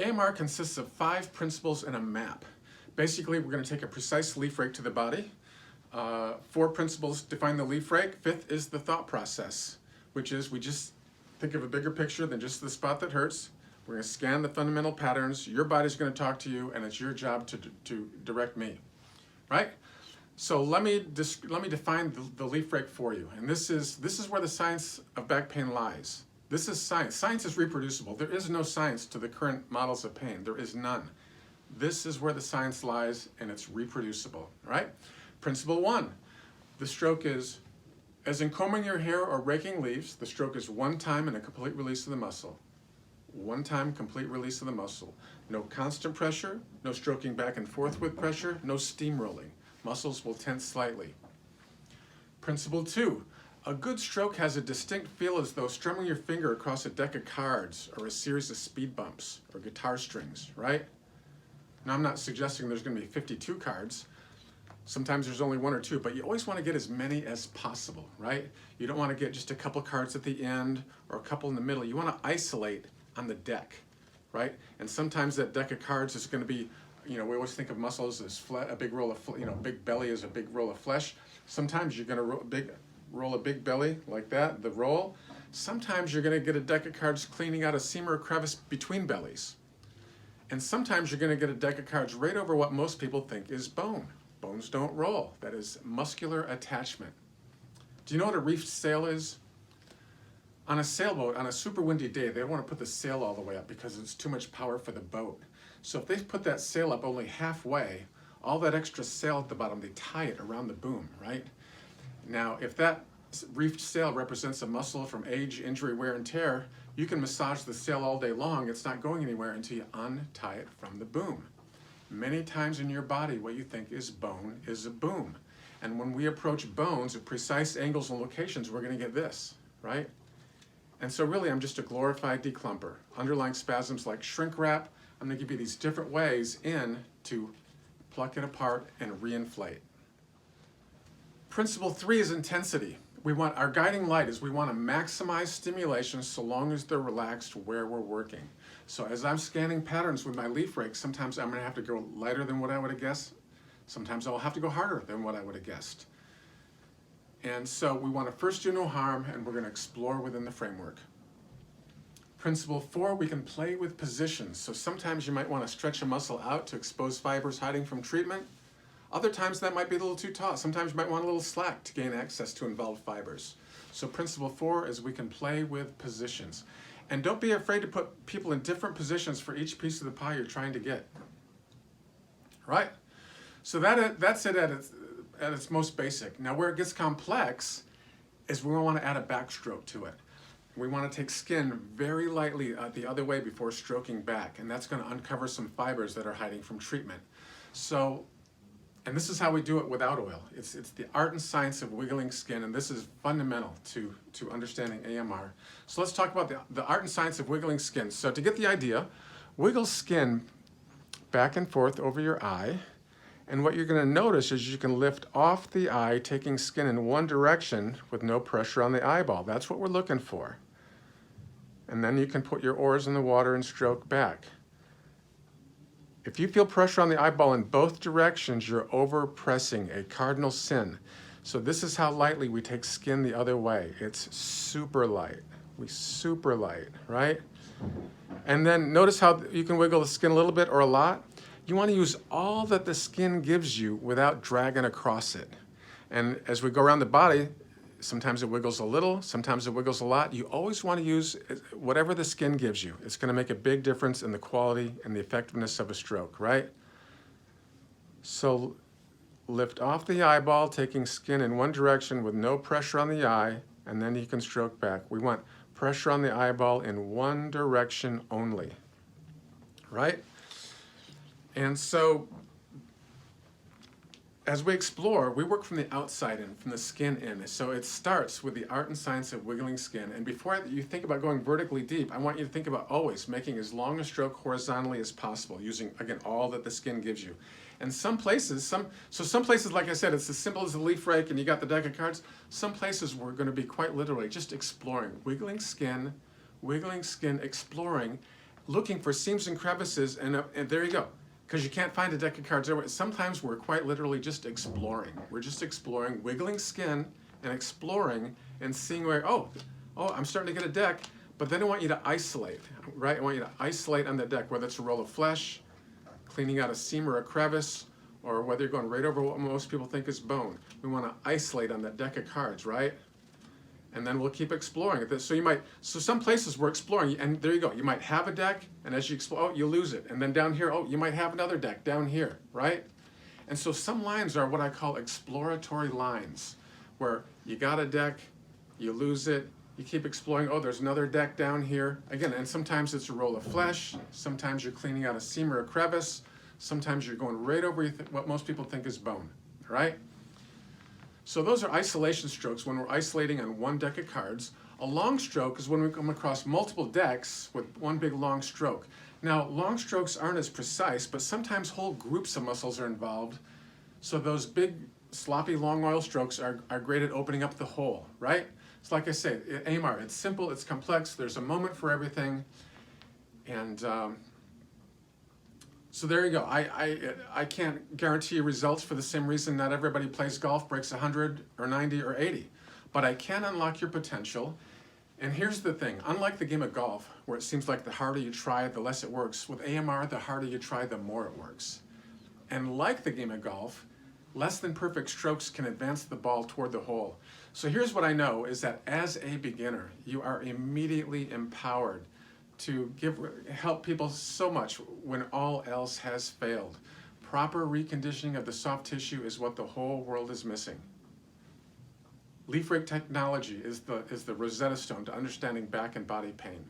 AMR consists of 5 principles and a map. Basically, we're going to take a precise leaf rake to the body. 4 principles define the leaf rake. 5th is the thought process, which is we just think of a bigger picture than just the spot that hurts. We're going to scan the fundamental patterns. Your body's going to talk to you, and it's your job to direct me, right? So let me define the leaf rake for you. And this is where the science of back pain lies. This is science. Science is reproducible. There is no science to the current models of pain. There is none. This is where the science lies, and it's reproducible, right? Principle 1, the stroke is, as in combing your hair or raking leaves, the stroke is one time and a complete release of the muscle. One time, complete release of the muscle. No constant pressure, no stroking back and forth with pressure, no steamrolling. Muscles will tense slightly. Principle 2, a good stroke has a distinct feel as though strumming your finger across a deck of cards or a series of speed bumps or guitar strings, right? Now, I'm not suggesting there's going to be 52 cards. Sometimes there's only 1 or 2, but you always want to get as many as possible, right? You don't want to get just a couple cards at the end or a couple in the middle. You want to isolate on the deck, right? And sometimes that deck of cards is going to be, we always think of muscles as a big roll of, big belly is a big roll of flesh. Sometimes you're going to roll a big belly like that, the roll. Sometimes you're going to get a deck of cards cleaning out a seam or a crevice between bellies. And sometimes you're going to get a deck of cards right over what most people think is bone. Bones don't roll. That is muscular attachment. Do you know what a reefed sail is? On a sailboat, on a super windy day, they don't want to put the sail all the way up because it's too much power for the boat. So if they put that sail up only halfway, all that extra sail at the bottom, they tie it around the boom, right? Now, if that reefed sail represents a muscle from age, injury, wear, and tear, you can massage the sail all day long. It's not going anywhere until you untie it from the boom. Many times in your body, what you think is bone is a boom. And when we approach bones at precise angles and locations, we're going to get this, right? And so really, I'm just a glorified declumper. Underlying spasms like shrink wrap, I'm going to give you these different ways to pluck it apart and reinflate. Principle 3 is intensity. Our guiding light is we want to maximize stimulation so long as they're relaxed where we're working. So as I'm scanning patterns with my leaf rake, sometimes I'm going to have to go lighter than what I would have guessed. Sometimes I'll have to go harder than what I would have guessed. And so we want to first do no harm, and we're going to explore within the framework. Principle 4, we can play with positions. So sometimes you might want to stretch a muscle out to expose fibers hiding from treatment. Other times that might be a little too taut. Sometimes you might want a little slack to gain access to involved fibers. So principle 4 is we can play with positions. And don't be afraid to put people in different positions for each piece of the pie you're trying to get. Right? So that's it at its most basic. Now where it gets complex is we want to add a backstroke to it. We want to take skin very lightly the other way before stroking back, and that's going to uncover some fibers that are hiding from treatment. So, and this is how we do it without oil. It's the art and science of wiggling skin, and this is fundamental to understanding AMR. So let's talk about the art and science of wiggling skin. So to get the idea, wiggle skin back and forth over your eye, and what you're going to notice is you can lift off the eye, taking skin in one direction with no pressure on the eyeball. That's what we're looking for. And then you can put your oars in the water and stroke back. If you feel pressure on the eyeball in both directions, you're over-pressing, a cardinal sin. So this is how lightly we take skin the other way. It's super light. Super light, right? And then notice how you can wiggle the skin a little bit or a lot. You want to use all that the skin gives you without dragging across it. And as we go around the body, sometimes it wiggles a little, sometimes it wiggles a lot. You always want to use whatever the skin gives you. It's going to make a big difference in the quality and the effectiveness of a stroke, right? So lift off the eyeball, taking skin in one direction with no pressure on the eye, and then you can stroke back. We want pressure on the eyeball in one direction only, right? And so as we explore, we work from the outside in, from the skin in. So it starts with the art and science of wiggling skin. And before you think about going vertically deep, I want you to think about always making as long a stroke horizontally as possible, using, again, all that the skin gives you. And some places, like I said, it's as simple as a leaf rake and you got the deck of cards. Some places we're going to be quite literally just exploring, wiggling skin, exploring, looking for seams and crevices, and there you go. Because you can't find a deck of cards everywhere. Sometimes we're quite literally just exploring. We're just exploring, wiggling skin and exploring and seeing where, oh, I'm starting to get a deck, but then I want you to isolate, right? I want you to isolate on the deck, whether it's a roll of flesh, cleaning out a seam or a crevice, or whether you're going right over what most people think is bone. We want to isolate on that deck of cards, right? And then we'll keep exploring it. So some places we're exploring, and there you go. You might have a deck, and as you explore, you lose it. And then down here, you might have another deck down here, right? And so some lines are what I call exploratory lines, where you got a deck, you lose it, you keep exploring, there's another deck down here. Again, and sometimes it's a roll of flesh, sometimes you're cleaning out a seam or a crevice, sometimes you're going right over what most people think is bone, right? So those are isolation strokes when we're isolating on one deck of cards. A long stroke is when we come across multiple decks with one big long stroke. Now, long strokes aren't as precise, but sometimes whole groups of muscles are involved. So those big, sloppy, long oil strokes are great at opening up the hole, right? It's like I say, AMR, it's simple, it's complex, there's a moment for everything. And so there you go. I can't guarantee you results for the same reason not everybody plays golf, breaks 100 or 90 or 80. But I can unlock your potential. And here's the thing, unlike the game of golf, where it seems like the harder you try, the less it works, with AMR, the harder you try, the more it works. And like the game of golf, less than perfect strokes can advance the ball toward the hole. So here's what I know is that as a beginner, you are immediately empowered to help people so much when all else has failed. Proper reconditioning of the soft tissue is what the whole world is missing. Leaf rake technology is the Rosetta Stone to understanding back and body pain.